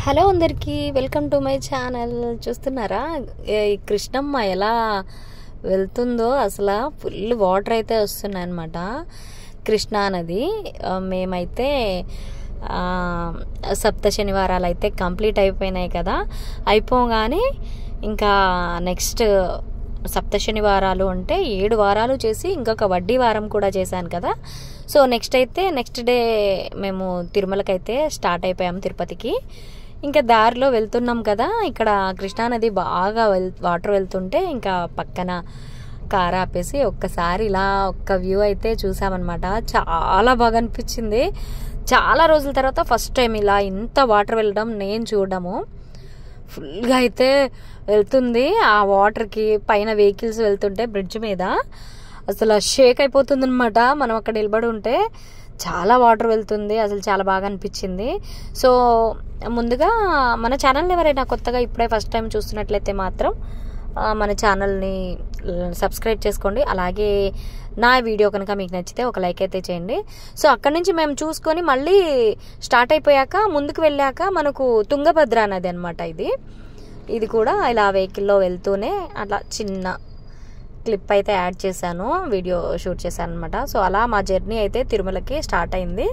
Hello అందరికీ welcome to my channel. చూస్తున్నారా ఈ కృష్ణమ్మ ఎలా వెళ్తుందో? అసలు ఫుల్ వాటర్ అయితే వస్తున్నాయి అన్నమాట కృష్ణా నది. మేమైతే సప్త శనివారాలు అయితే కంప్లీట్ అయిపోయినాయి కదా. అయిపోగానే ఇంకా నెక్స్ట్ సప్త శనివారాలు అంటే 7 వారాలు చేసి ఇంకొక వడ్డీ వారం కూడా చేశాను కదా. సో నెక్స్ట్ డే మేము తిరుమలకైతే స్టార్ట్ అయిపోయాము, తిరుపతికి. ఇంకా దారిలో వెళ్తున్నాం కదా, ఇక్కడ కృష్ణానది బాగా వాటర్ వెళ్తుంటే ఇంకా పక్కన కార్ ఆపేసి ఒక్కసారి ఇలా ఒక్క వ్యూ అయితే చూసామన్నమాట. చాలా బాగా అనిపించింది. చాలా రోజుల తర్వాత ఫస్ట్ టైం ఇలా ఇంత వాటర్ వెళ్ళడం నేను చూడడము. ఫుల్గా అయితే వెళ్తుంది ఆ వాటర్కి. పైన వెహికల్స్ వెళ్తుంటే బ్రిడ్జ్ మీద అసలు షేక్ అయిపోతుంది అనమాట. మనం అక్కడ నిలబడి ఉంటే చాలా వాటర్ వెళ్తుంది. అసలు చాలా బాగా అనిపించింది. సో ముందుగా మన ఛానల్ని ఎవరైనా కొత్తగా ఇప్పుడే ఫస్ట్ టైం చూస్తున్నట్లయితే మాత్రం మన ఛానల్ని సబ్స్క్రైబ్ చేసుకోండి. అలాగే నా వీడియో కనుక మీకు నచ్చితే ఒక లైక్ అయితే చేయండి. సో అక్కడి నుంచి మేము చూసుకొని మళ్ళీ స్టార్ట్ అయిపోయాక ముందుకు వెళ్ళాక మనకు తుంగభద్ర నది అనమాట. ఇది కూడా ఇలా వెహికల్లో వెళ్తూనే అట్లా చిన్న క్లిప్ అయితే యాడ్ చేశాను, వీడియో షూట్ చేశాను అనమాట. సో అలా మా జర్నీ అయితే తిరుమలకి స్టార్ట్ అయింది.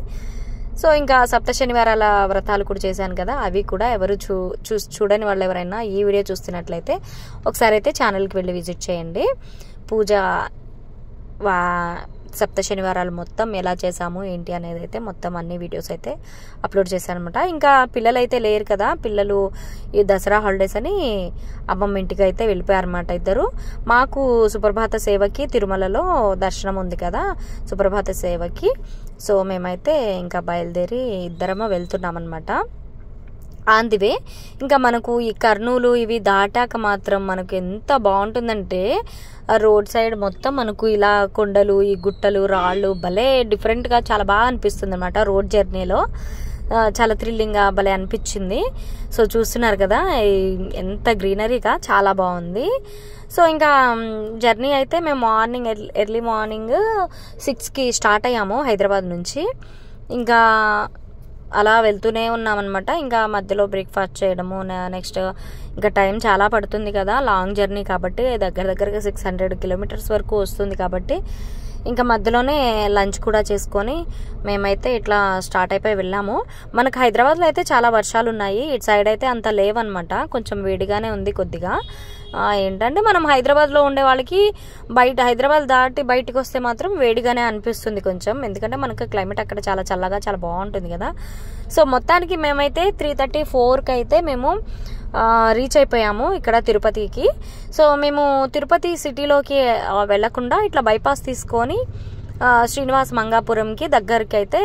సో ఇంకా సప్త శనివారాల వ్రతాలు కూడా చేశాను కదా, అవి కూడా ఎవరు చూడని వాళ్ళు ఎవరైనా ఈ వీడియో చూస్తున్నట్లయితే ఒకసారి అయితే ఛానల్కి వెళ్ళి విజిట్ చేయండి. పూజ సప్త శనివారాలు మొత్తం ఎలా చేసాము ఏంటి అనేది అయితే మొత్తం అన్ని వీడియోస్ అయితే అప్లోడ్ చేశాను అనమాట. ఇంకా పిల్లలు అయితే లేరు కదా, పిల్లలు ఈ దసరా హాలిడేస్ అని అమ్మమ్మ ఇంటికి అయితే వెళ్ళిపోయారన్నమాట ఇద్దరు. మాకు సుప్రభాత సేవకి తిరుమలలో దర్శనం ఉంది కదా, సుప్రభాత సేవకి. సో మేమైతే ఇంకా బయలుదేరి ఇద్దరమో వెళ్తున్నాం అనమాట. ఆన్ ది వే ఇంకా మనకు ఈ కర్నూలు ఇవి దాటాక మాత్రం మనకు ఎంత బాగుంటుందంటే రోడ్ సైడ్ మొత్తం మనకు ఇలా కొండలు, ఈ గుట్టలు, రాళ్ళు భలే డిఫరెంట్గా చాలా బాగా అనిపిస్తుంది అనమాట. రోడ్ జర్నీలో చాలా థ్రిల్లింగ్గా భలే అనిపించింది. సో చూస్తున్నారు కదా ఎంత గ్రీనరీగా, చాలా బాగుంది. సో ఇంకా జర్నీ అయితే మేము ఎర్లీ మార్నింగ్ 6కి స్టార్ట్ అయ్యాము హైదరాబాద్ నుంచి. ఇంకా అలా వెళ్తూనే ఉన్నామన్నమాట. ఇంకా మధ్యలో బ్రేక్ఫాస్ట్ చేయడము, నెక్స్ట్ ఇంకా టైం చాలా పడుతుంది కదా, లాంగ్ జర్నీ కాబట్టి దగ్గరగా 600 కిలోమీటర్స్ వరకు వస్తుంది కాబట్టి ఇంకా మధ్యలోనే లంచ్ కూడా చేసుకొని మేమైతే ఇట్లా స్టార్ట్ అయిపోయి వెళ్ళాము. మనకు హైదరాబాద్లో అయితే చాలా వర్షాలు ఉన్నాయి, ఇటు సైడ్ అయితే అంత లేవన్నమాట, కొంచెం వేడిగానే ఉంది కొద్దిగా. ఏంటంటే మనం హైదరాబాద్లో ఉండే వాళ్ళకి హైదరాబాద్ దాటి బయటకు వస్తే మాత్రం వేడిగానే అనిపిస్తుంది కొంచెం, ఎందుకంటే మనకు క్లైమేట్ అక్కడ చాలా చల్లగా చాలా బాగుంటుంది కదా. సో మొత్తానికి మేమైతే 3:34కి అయితే మేము రీచ్ అయిపోయాము ఇక్కడ తిరుపతికి. సో మేము తిరుపతి సిటీలోకి వెళ్లకుండా ఇట్లా బైపాస్ తీసుకొని శ్రీనివాస్ మంగాపురంకి దగ్గరికి అయితే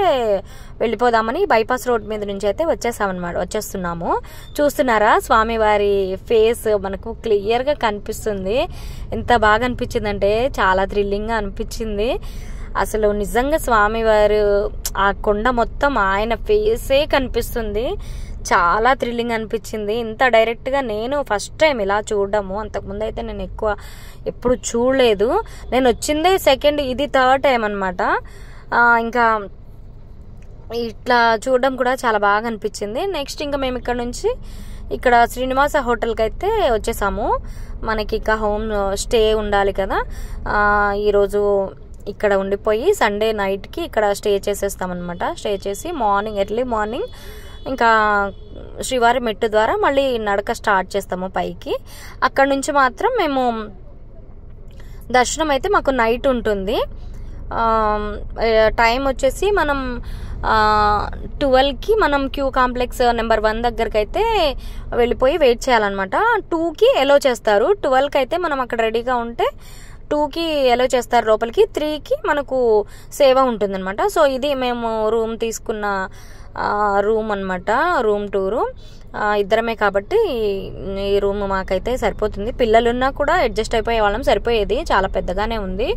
వెళ్ళిపోదామని బైపాస్ రోడ్ మీద నుంచి అయితే వచ్చేస్తున్నాము. చూస్తున్నారా స్వామివారి ఫేస్ మనకు క్లియర్గా కనిపిస్తుంది. ఎంత బాగా అనిపించిందంటే చాలా థ్రిల్లింగ్గా అనిపించింది. అసలు నిజంగా స్వామివారు ఆ కొండ మొత్తం ఆయన ఫేసే కనిపిస్తుంది. చాలా థ్రిల్లింగ్ అనిపించింది. ఇంత డైరెక్ట్గా నేను ఫస్ట్ టైం ఇలా చూడడము. అంతకుముందు అయితే నేను ఎప్పుడు చూడలేదు. నేను వచ్చిందే ఇది 3rd టైం అనమాట. ఇంకా ఇట్లా చూడడం కూడా చాలా బాగా అనిపించింది. నెక్స్ట్ ఇంకా మేము ఇక్కడ శ్రీనివాస హోటల్కి అయితే వచ్చేసాము. మనకి ఇక హోమ్ స్టే ఉండాలి కదా, ఈరోజు ఇక్కడ ఉండిపోయి సండే నైట్కి ఇక్కడ స్టే చేసేస్తామన్నమాట. స్టే చేసి ఎర్లీ మార్నింగ్ ఇంకా శ్రీవారి మెట్టు ద్వారా మళ్ళీ నడక స్టార్ట్ చేస్తాము పైకి. అక్కడ నుంచి మాత్రం మేము దర్శనం అయితే మాకు నైట్ ఉంటుంది. టైం వచ్చేసి మనం 12కి మనం క్యూ కాంప్లెక్స్ నెంబర్ 1 దగ్గరికి అయితే వెళ్ళిపోయి వెయిట్ చేయాలన్నమాట. 2కి ఎలో చేస్తారు. 12కి అయితే మనం అక్కడ రెడీగా ఉంటే 2కి ఎలో చేస్తారు లోపలికి. 3కి మనకు సేవ ఉంటుందన్నమాట. సో ఇది మేము రూమ్ తీసుకున్న రూమ్ అనమాట, రూమ్ టూరు. ఇద్దరమే కాబట్టి ఈ రూమ్ మాకైతే సరిపోతుంది. పిల్లలున్నా కూడా అడ్జస్ట్ అయిపోయే వాళ్ళం, సరిపోయేది. చాలా పెద్దగానే ఉంది.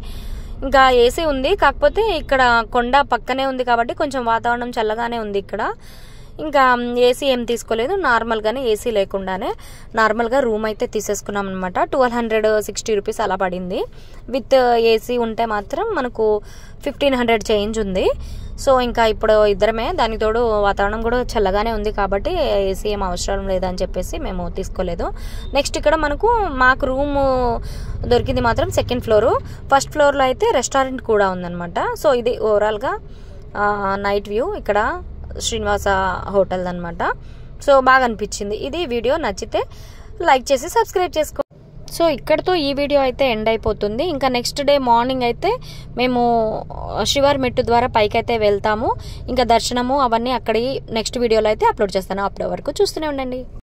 ఇంకా ఏసీ ఉంది, కాకపోతే ఇక్కడ కొండ పక్కనే ఉంది కాబట్టి కొంచెం వాతావరణం చల్లగానే ఉంది ఇక్కడ. ఇంకా ఏసీ ఏం తీసుకోలేదు, నార్మల్గానే ఏసీ లేకుండానే నార్మల్గా రూమ్ అయితే తీసేసుకున్నాం అనమాట. 1260 రూపీస్ అలా పడింది. విత్ ఏసీ ఉంటే మాత్రం మనకు 1500 చేంజ్ ఉంది. సో ఇంకా ఇప్పుడు ఇద్దరమే, దానికి తోడు వాతావరణం కూడా చల్లగానే ఉంది కాబట్టి ఏసీ ఏం అవసరం లేదని చెప్పేసి మేము తీసుకోలేదు. నెక్స్ట్ ఇక్కడ మాకు రూమ్ దొరికింది మాత్రం సెకండ్ ఫ్లోరు. ఫస్ట్ ఫ్లోర్లో అయితే రెస్టారెంట్ కూడా ఉందన్నమాట. సో ఇది ఓవరాల్గా నైట్ వ్యూ ఇక్కడ శ్రీనివాస హోటల్ అనమాట. సో బాగా అనిపించింది. ఇది వీడియో నచ్చితే లైక్ చేసి సబ్స్క్రైబ్ చేసుకో. సో ఇక్కడతో ఈ వీడియో అయితే ఎండ్ అయిపోతుంది. ఇంకా నెక్స్ట్ డే మార్నింగ్ అయితే మేము శివార్ మెట్టు ద్వారా పైకి అయితే వెళ్తాము. ఇంకా దర్శనము అవన్నీ అక్కడి నెక్స్ట్ వీడియోలో అయితే అప్లోడ్ చేస్తాను. అప్పటి వరకు చూస్తూనే ఉండండి.